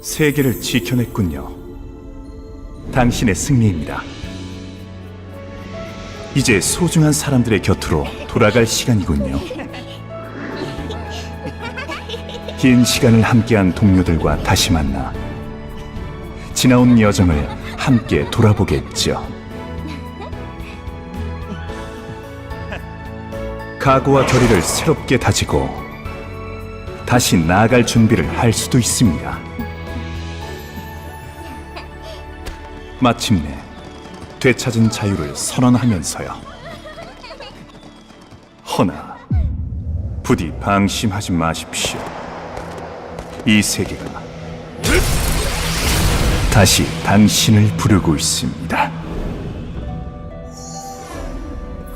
세계를 지켜냈군요. 당신의 승리입니다. 이제 소중한 사람들의 곁으로 돌아갈 시간이군요. 긴 시간을 함께한 동료들과 다시 만나 지나온 여정을 함께 돌아보겠죠. 각오와 결의를 새롭게 다지고 다시 나아갈 준비를 할 수도 있습니다. 마침내 되찾은 자유를 선언하면서요. 허나 부디 방심하지 마십시오. 이 세계가 다시 당신을 부르고 있습니다.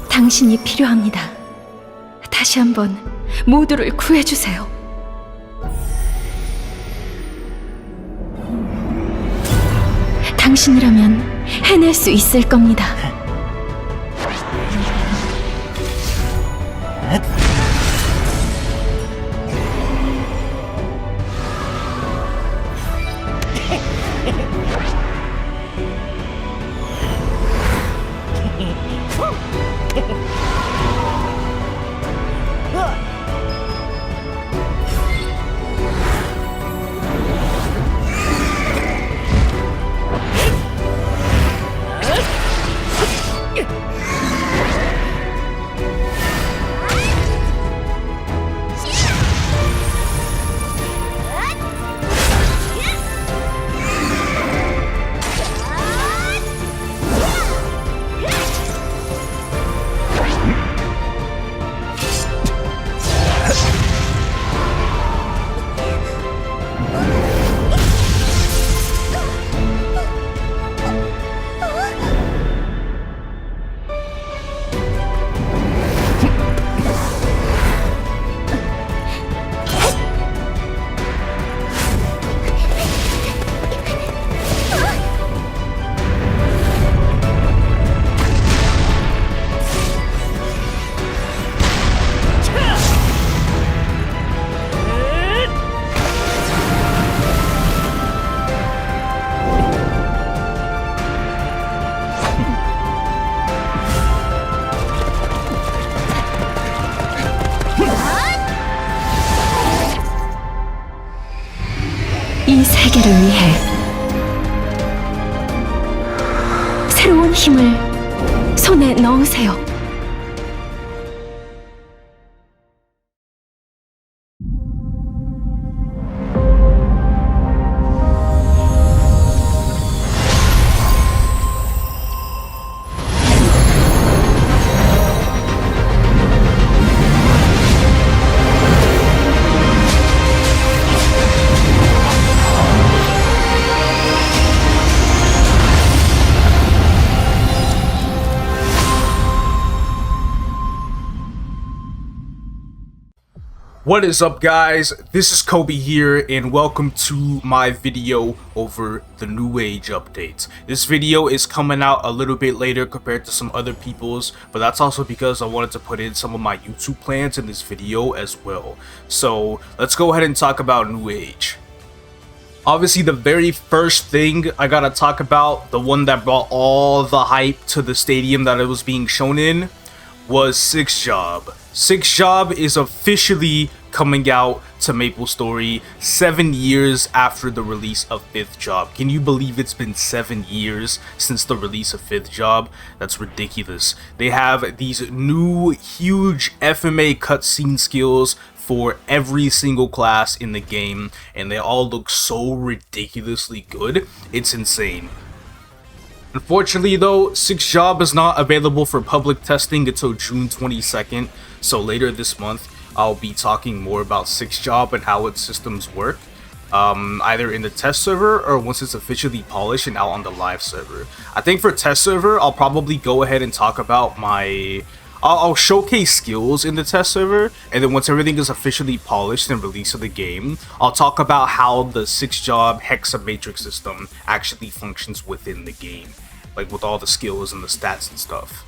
당신이 필요합니다. 다시 한번 모두를 구해주세요. 당신이라면 해낼 수 있을 겁니다. 이 세계를 위해 새로운 힘을 손에 넣으세요. What is up, guys? This is Kobe here, and welcome to my video over the New Age updates. This video is coming out a little bit later compared to some other people's, but that's also because I wanted to put in some of my YouTube plans in this video as well. So let's go ahead and talk about New Age. Obviously, the very first thing I gotta talk about, the one that brought all the hype to the stadium that it was being shown in, was 6th Job. 6th Job is officially coming out to MapleStory 7 years after the release of 5th Job. Can you believe it's been 7 years since the release of 5th Job? That's ridiculous. They have these new huge FMA cutscene skills for every single class in the game, and they all look so ridiculously good. It's insane. Unfortunately though, 6th Job is not available for public testing until June 22nd, so later this month I'll be talking more about 6th Job and how its systems work, either in the test server or once it's officially polished and out on the live server. I think for test server, I'll probably go ahead and talk about I'll showcase skills in the test server, and then once everything is officially polished and released of the game, I'll talk about how the 6th Job Hexa Matrix system actually functions within the game, like with all the skills and the stats and stuff.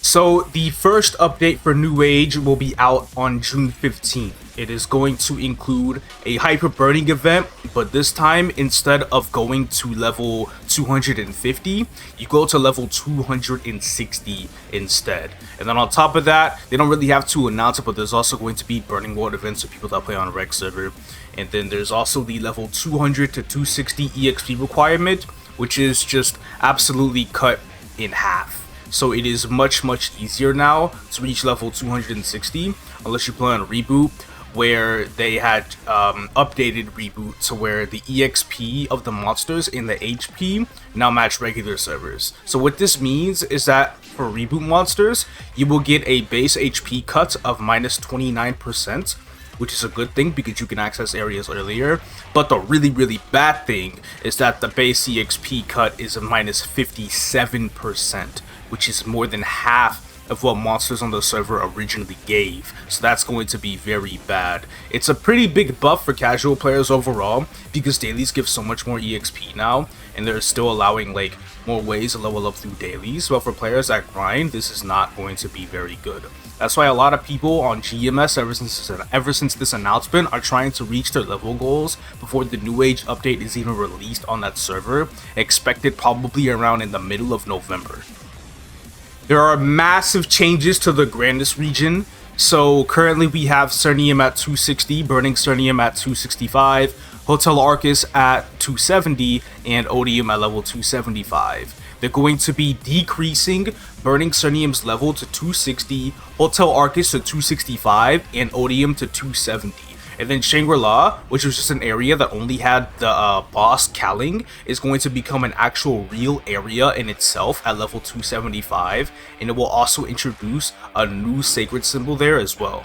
So the first update for New Age will be out on June 15th. it is going to include a hyper burning event, but this time instead of going to level 250, you go to level 260 instead. And then on top of that, they don't really have to announce it, but there's also going to be burning world events for people that play on rec server. And then there's also the level 200 to 260 EXP requirement, which is just absolutely cut in half. So it is much easier now to reach level 260 unless you play on Reboot, where they had updated Reboot to where the EXP of the monsters and the HP now match regular servers. So what this means is that for Reboot monsters, you will get a base HP cut of minus 29%, which is a good thing because you can access areas earlier. But the really bad thing is that the base EXP cut is a minus 57%, which is more than half of what monsters on the server originally gave. So that's going to be very bad. It's a pretty big buff for casual players overall because dailies give so much more EXP now, and they're still allowing like more ways to level up through dailies. But for players that grind, this is not going to be very good. That's why a lot of people on GMS ever since this announcement are trying to reach their level goals before the New Age update is even released on that server, expected probably around in the middle of November. There are massive changes to the Grandis region. So currently we have Cernium at 260, Burning Cernium at 265, Hotel Arcus at 270, and Odium at level 275. They're going to be decreasing Burning Cernium's level to 260, Hotel Arcus to 265, and Odium to 270. And then Shangri-La, which was just an area that only had the boss Kaling, is going to become an actual real area in itself at level 275, and it will also introduce a new sacred symbol there as well.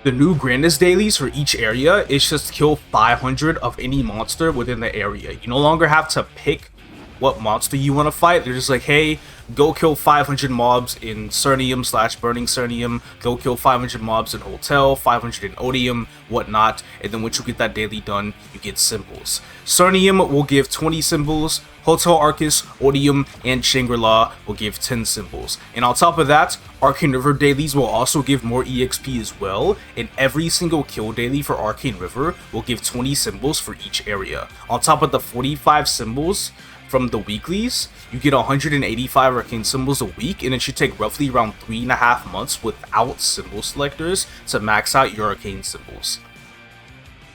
The new Grandis dailies for each area is just kill 500 of any monster within the area. You no longer have to pick what monster you want to fight. They're just like, hey, go kill 500 mobs in Cernium / Burning Cernium, go kill 500 mobs in Hotel, 500 in Odium, whatnot, and then once you get that daily done, you get symbols. Cernium will give 20 symbols, Hotel Arcus, Odium, and Shangri-La will give 10 symbols. And on top of that, Arcane River dailies will also give more EXP as well, and every single kill daily for Arcane River will give 20 symbols for each area. On top of the 45 symbols from the weeklies, you get 185 arcane symbols a week, and it should take roughly around 3.5 months without symbol selectors to max out your arcane symbols.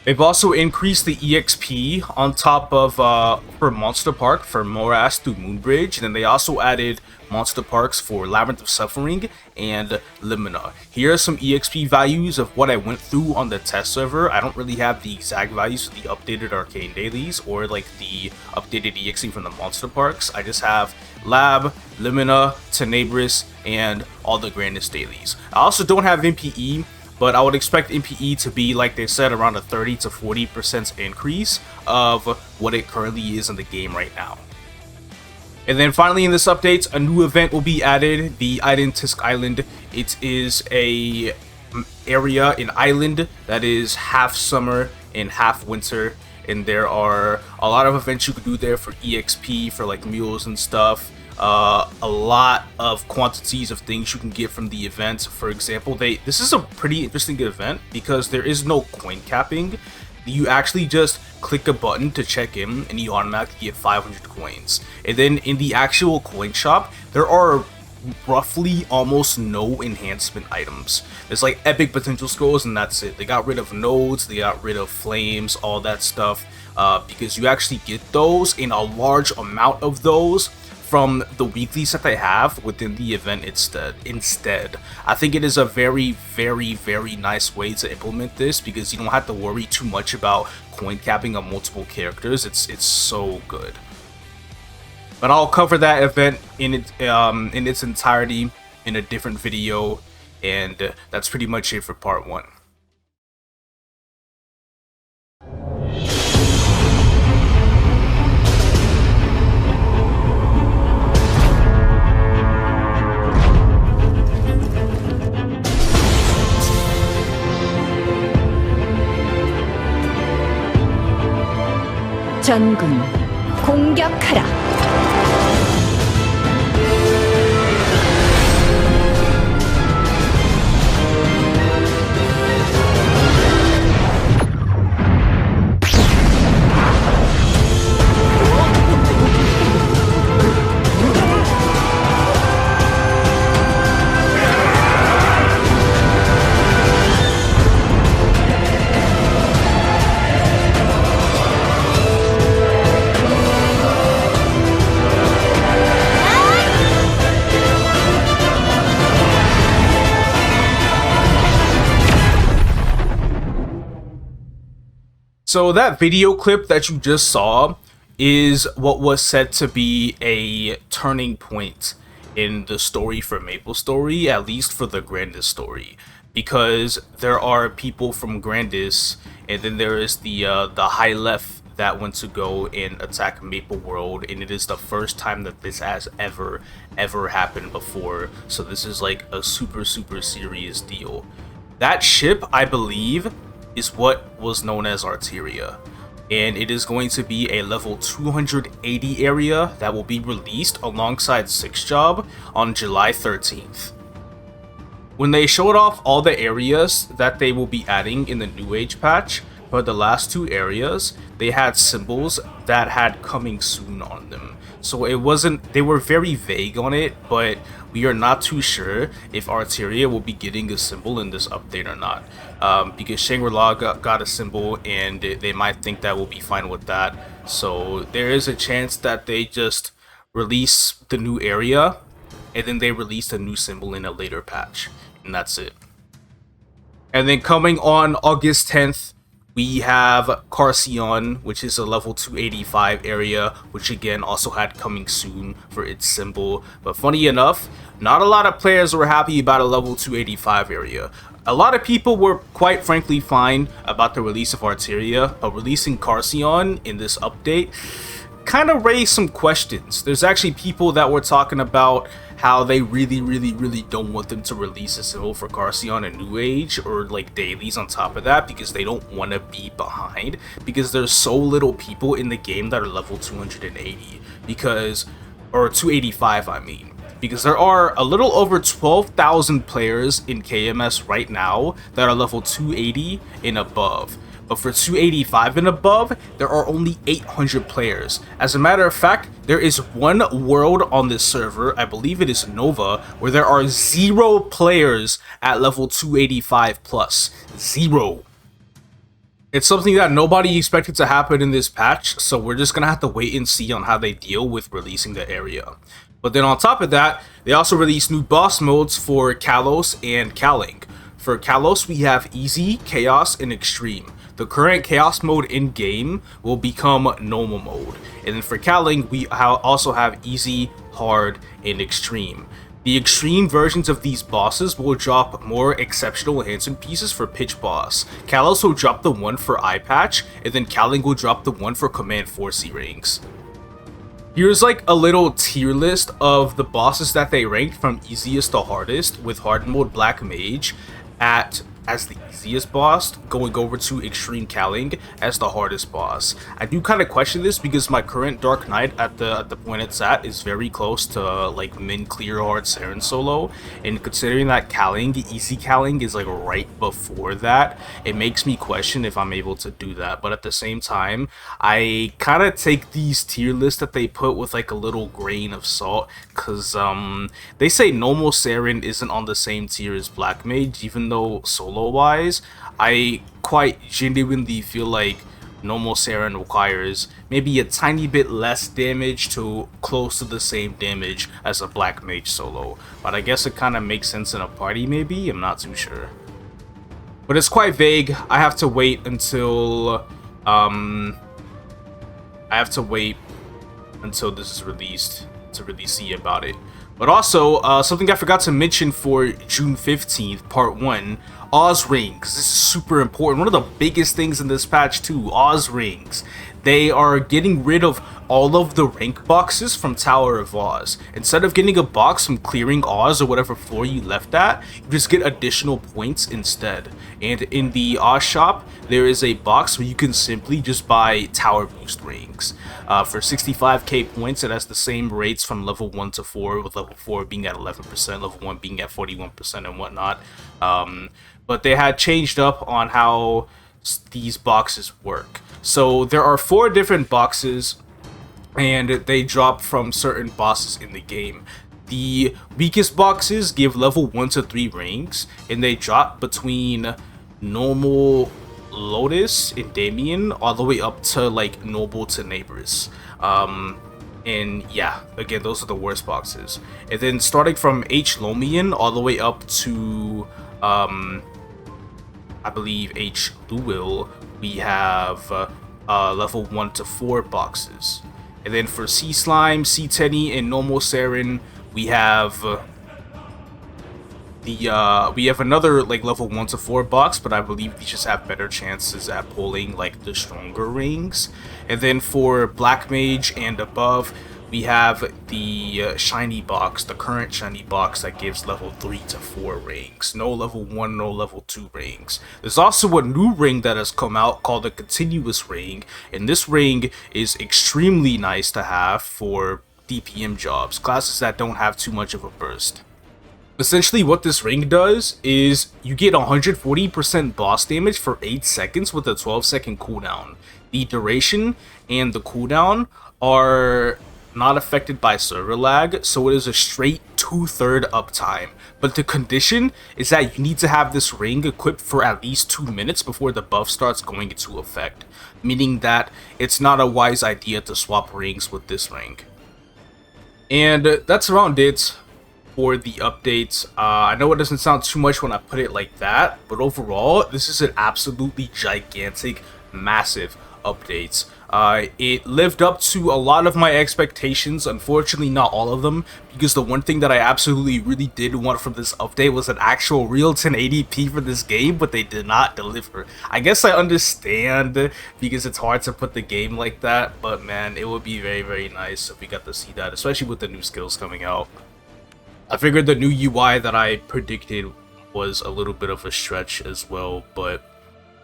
They've also increased the EXP on top of for Monster Park for Morass through Moonbridge, and then they also added Monster Parks for Labyrinth of Suffering and Limina. Here are some EXP values of what I went through on the test server. I don't really have the exact values for the updated arcane dailies or like the updated EXP from the Monster Parks. I just have Lab, Limina, Tenebris, and all the Grandis dailies. I also don't have MPE, but I would expect MPE to be, like they said, around a 30 to 40% increase of what it currently is in the game right now. And then finally in this update, a new event will be added, the Identisk Island. It is a area, an island that is half summer and half winter, and there are a lot of events you could do there for EXP, for like mules and stuff. A lot of quantities of things you can get from the event. For example, this is a pretty interesting event because there is no coin capping. You actually just click a button to check in and you automatically get 500 coins. And then in the actual coin shop, there are roughly almost no enhancement items. There's like epic potential scrolls and that's it. They got rid of nodes, they got rid of flames, all that stuff, because you actually get those in a large amount of those from the weeklies that they have within the event instead. I think it is a very nice way to implement this because you don't have to worry too much about coin capping on multiple characters. It's so good. But I'll cover that event in its entirety in a different video, and that's pretty much it for part 1. 전군 공격하라. So that video clip that you just saw is what was said to be a turning point in the story for MapleStory, at least for the Grandis story, because there are people from Grandis, and then there is the High Left that went to go and attack Maple World, and it is the first time that this has ever happened before. So this is like a super serious deal. That ship, I believe, is what was known as Arteria, and it is going to be a level 280 area that will be released alongside 6 Job on July 13th. When they showed off all the areas that they will be adding in the New Age patch, for the last 2 areas, they had symbols that had coming soon on them. So it wasn't, they were very vague on it, but we are not too sure if Arteria will be getting a symbol in this update or not. Because Shangri-La got a symbol, and they might think that we'll be fine with that. So there is a chance that they just release the new area, and then they release a new symbol in a later patch, and that's it. And then coming on August 10th, we have Karcion, which is a level 285 area, which again also had coming soon for its symbol. But funny enough, not a lot of players were happy about a level 285 area. A lot of people were quite frankly fine about the release of Arteria, but releasing Karcion in this update kind of raised some questions. There's actually people that were talking about how they really don't want them to release a symbol for Karcion and New Age, or like dailies on top of that, because they don't want to be behind, because there's so little people in the game that are level 280, because, or 285 I mean, because there are a little over 12,000 players in KMS right now that are level 280 and above. But for 285 and above, there are only 800 players. As a matter of fact, there is one world on this server, I believe it is Nova, where there are 0 players at level 285 plus. 0. It's something that nobody expected to happen in this patch, so we're just gonna have to wait and see on how they deal with releasing the area. But then on top of that, they also released new boss modes for Kalos and Kaling. For Kalos, we have Easy, Chaos, and Extreme. The current Chaos mode in-game will become Normal mode. And then for Kaling, we also have Easy, Hard, and Extreme. The Extreme versions of these bosses will drop more exceptional enhancement pieces for Pitch Boss. Kalos will drop the one for Eye Patch, and then Kaling will drop the one for Command 4C rings. Here's like a little tier list of the bosses that they ranked from easiest to hardest, with hard mode Black Mage as the easiest boss, going over to Extreme Kaling as the hardest boss. I do kind of question this because my current Dark Knight at the point it's at is very close to like min clear hard Saren solo, and considering that Kaling, Easy Kaling is like right before that, it makes me question if I'm able to do that. But at the same time, I kind of take these tier lists that they put with like a little grain of salt, because they say normal Saren isn't on the same tier as Black Mage, even though solo wise, I quite genuinely feel like normal Saren requires maybe a tiny bit less damage to close to the same damage as a Black Mage solo. But I guess it kind of makes sense in a party maybe, I'm not too sure. But it's quite vague. I have to wait until this is released to really see about it. But also, something I forgot to mention for June 15th, Part 1, Oz Rings. This is super important. One of the biggest things in this patch too, Oz Rings. They are getting rid of all of the rank boxes from Tower of Oz. Instead of getting a box from clearing Oz or whatever floor you left at, you just get additional points instead. And in the Oz shop, there is a box where you can simply just buy Tower Boost Rings. For 65k points, it has the same rates from level 1 to 4, with level 4 being at 11%, level 1 being at 41% and whatnot. But they had changed up on how these boxes work. So there are 4 different boxes, and they drop from certain bosses in the game. The weakest boxes give level 1 to 3 rings, and they drop between normal Lotus and Damien all the way up to like Noble to Neighbors. And yeah, again, those are the worst boxes. And then starting from H Lomian all the way up to I believe H. Luil, we have level 1 to 4 boxes. And then for Sea Slime, Sea Tenny, and Normal Saren, we have we have another like level 1 to 4 box, but I believe these just have better chances at pulling like the stronger rings. And then for Black Mage and above, we have the shiny box, the current shiny box that gives level 3 to 4 rings. No level 1, no level 2 rings. There's also a new ring that has come out called the Continuous Ring, and this ring is extremely nice to have for DPM jobs, classes that don't have too much of a burst. Essentially what this ring does is you get 140% boss damage for 8 seconds with a 12-second cooldown. The duration and the cooldown are not affected by server lag, so it is a straight 2/3 uptime. But the condition is that you need to have this ring equipped for at least 2 minutes before the buff starts going into effect, meaning that it's not a wise idea to swap rings with this ring. And that's around it for the updates. I know it doesn't sound too much when I put it like that, but overall, this is an absolutely gigantic, massive update. It lived up to a lot of my expectations, unfortunately not all of them, because the one thing that I absolutely really did want from this update was an actual real 1080p for this game, but they did not deliver. I guess I understand because it's hard to put the game like that, but man, it would be very, very nice if we got to see that, especially with the new skills coming out. I figured the new UI that I predicted was a little bit of a stretch as well, but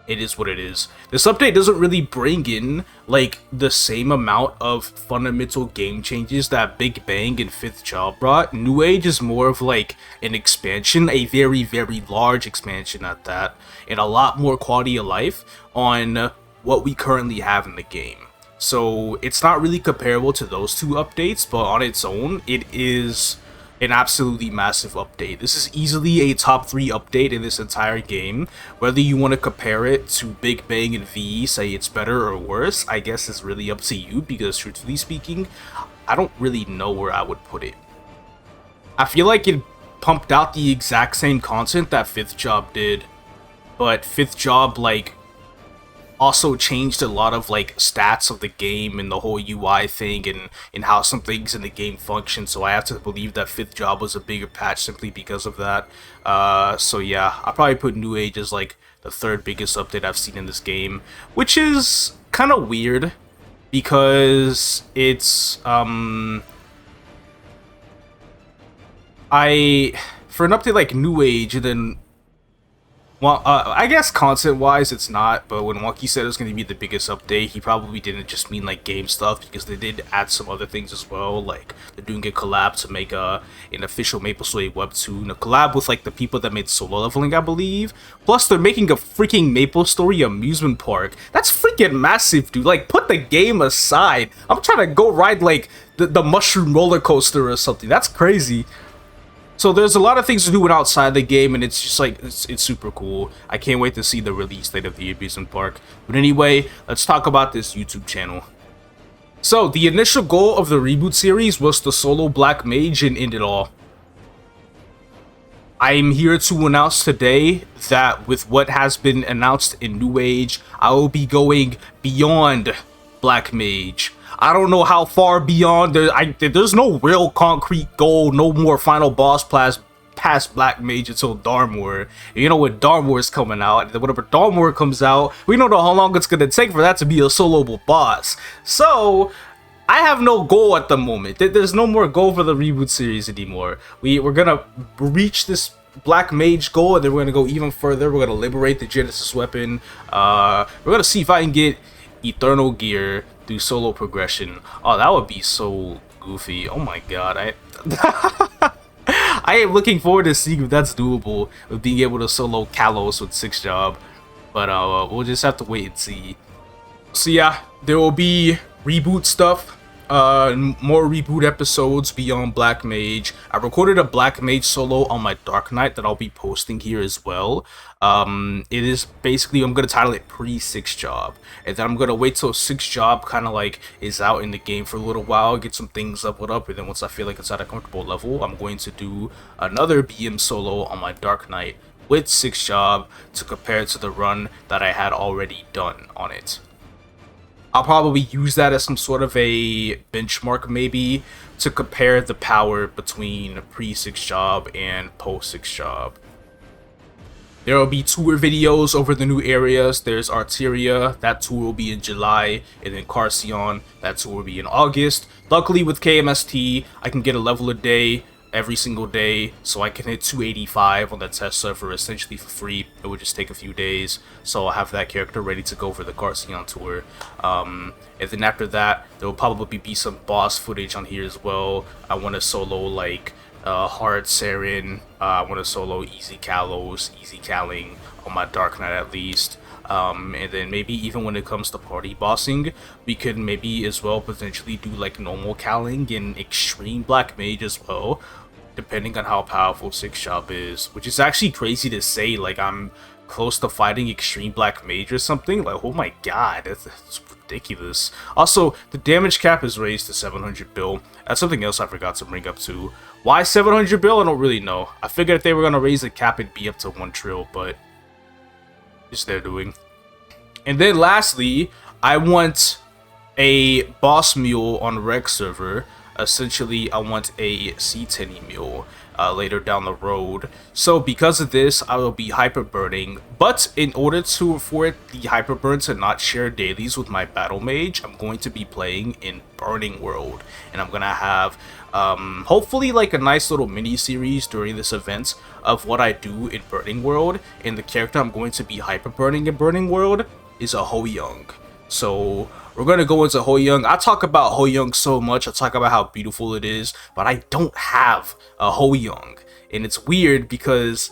it is what it is. This update doesn't really bring in like the same amount of fundamental game changes that Big Bang and 5th Job brought. New Age is more of like an expansion, a very, very large expansion at that, and a lot more quality of life on what we currently have in the game. So it's not really comparable to those two updates, but on its own, it is an absolutely massive update. This is easily a top 3 update in this entire game. Whether you want to compare it to Big Bang and VE, say it's better or worse, I guess is really up to you, because truthfully speaking, I don't really know where I would put it. I feel like it pumped out the exact same content that 5th Job did, but 5th Job like also changed a lot of like stats of the game and the whole UI thing and how some things in the game function, so I have to believe that 5th Job was a bigger patch simply because of that. So yeah, I'll probably put New Age as like the 3rd biggest update I've seen in this game, which is kind of weird because it's for an update like New Age, and then well, I guess content-wise it's not, but when Wonky said it was going to be the biggest update, he probably didn't just mean like game stuff, because they did add some other things as well, like they're doing a collab to make an official MapleStory webtoon, a collab with like the people that made Solo Leveling, I believe. Plus they're making a freaking MapleStory amusement park. That's freaking massive, dude. Like, put the game aside. I'm trying to go ride like the mushroom roller coaster or something. That's crazy. So there's a lot of things to do outside the game, and it's just like, it's super cool. I can't wait to see the release date of the amusement park. But anyway, let's talk about this YouTube channel. So the initial goal of the Reboot series was to solo Black Mage and end it all. I am here to announce today that with what has been announced in New Age, I will be going beyond Black Mage. I don't know how far beyond. There's no real concrete goal, no more final boss past Black Mage until Darmor. And you know what, Darmor is coming out, and whenever Darmor comes out, we don't know how long it's gonna take for that to be a soloable boss. So I have no goal at the moment. There's no more goal for the Reboot series anymore. We're gonna reach this Black Mage goal, and then we're gonna go even further. We're gonna liberate the Genesis weapon. We're gonna see if I can get Eternal Gear through solo progression. Oh, that would be so goofy. Oh my god, I am looking forward to seeing if that's doable, with being able to solo Kalos with 6th Job. But we'll just have to wait and see. So yeah, there will be Reboot stuff, more Reboot episodes beyond Black Mage. I recorded a Black Mage solo on my Dark Knight that I'll be posting here as well. It is basically, I'm gonna title it pre-6th Job, and then I'm gonna wait till 6th Job kind of like is out in the game for a little while, get some things leveled up, and then once I feel like it's at a comfortable level, I'm going to do another BM solo on my Dark Knight with 6 job to compare to the run that I had already done on it. I'll probably use that as some sort of a benchmark maybe to compare the power between pre 6 job and post 6 job. There will be tour videos over the new areas. There's Arteria, that tour will be in July, and then Karcion, that tour will be in August. Luckily with KMST, I can get a level a day every single day, so I can hit 285 on the test server essentially for free. It would just take a few days, so I'll have that character ready to go for the Karcion tour. And then after that, there will probably be some boss footage on here as well. I want to solo like hard Saren, I want to solo easy Kalos, easy Kaling on my Dark Knight at least. And then maybe even when it comes to party bossing, we could maybe as well potentially do like normal Kaling and extreme Black Mage as well, depending on how powerful 6 job is, which is actually crazy to say. Like, I'm close to fighting extreme Black Mage or something. Like, oh my god, that's ridiculous. Also, the damage cap is raised to 700 bill. That's something else I forgot to bring up too. Why 700 bill? I don't really know. I figured if they were gonna raise the cap, it'd be up to 1 trill, but it's their doing. And then lastly, I want a boss mule on Rec server. Essentially, I want a C10 mule later down the road. So because of this, I will be hyper burning. But in order for the hyper burn to not share dailies with my battle mage, I'm going to be playing in Burning World, and I'm gonna have hopefully like a nice little mini series during this event of what I do in Burning World. And the character I'm going to be hyper burning in Burning World is a Ho Young. So we're going to go into Ho Young. I talk about Ho Young so much. I talk about how beautiful it is, but I don't have a Ho Young. And it's weird because,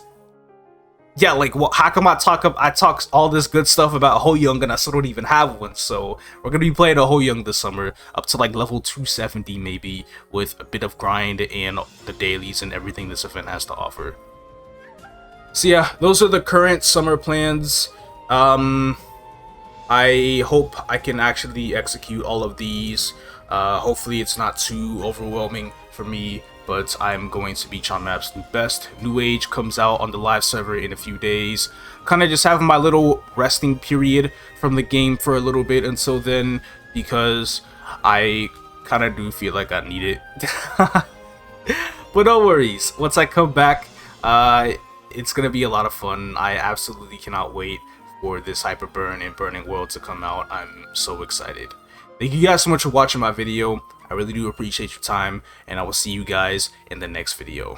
yeah, like, well, how come I talk all this good stuff about Ho Young and I still don't even have one? So we're going to be playing a Ho Young this summer up to like level 270 maybe, with a bit of grind and the dailies and everything this event has to offer. So yeah, those are the current summer plans. I hope I can actually execute all of these. Hopefully it's not too overwhelming for me, but I'm going to be trying my absolute best. New Age comes out on the live server in a few days. Kind of just having my little resting period from the game for a little bit until then, because I kind of do feel like I need it. But no worries, once I come back, it's gonna be a lot of fun. I absolutely cannot wait for this hyper burn and Burning World to come out. I'm so excited. Thank you guys so much for watching my video. I really do appreciate your time, and I will see you guys in the next video.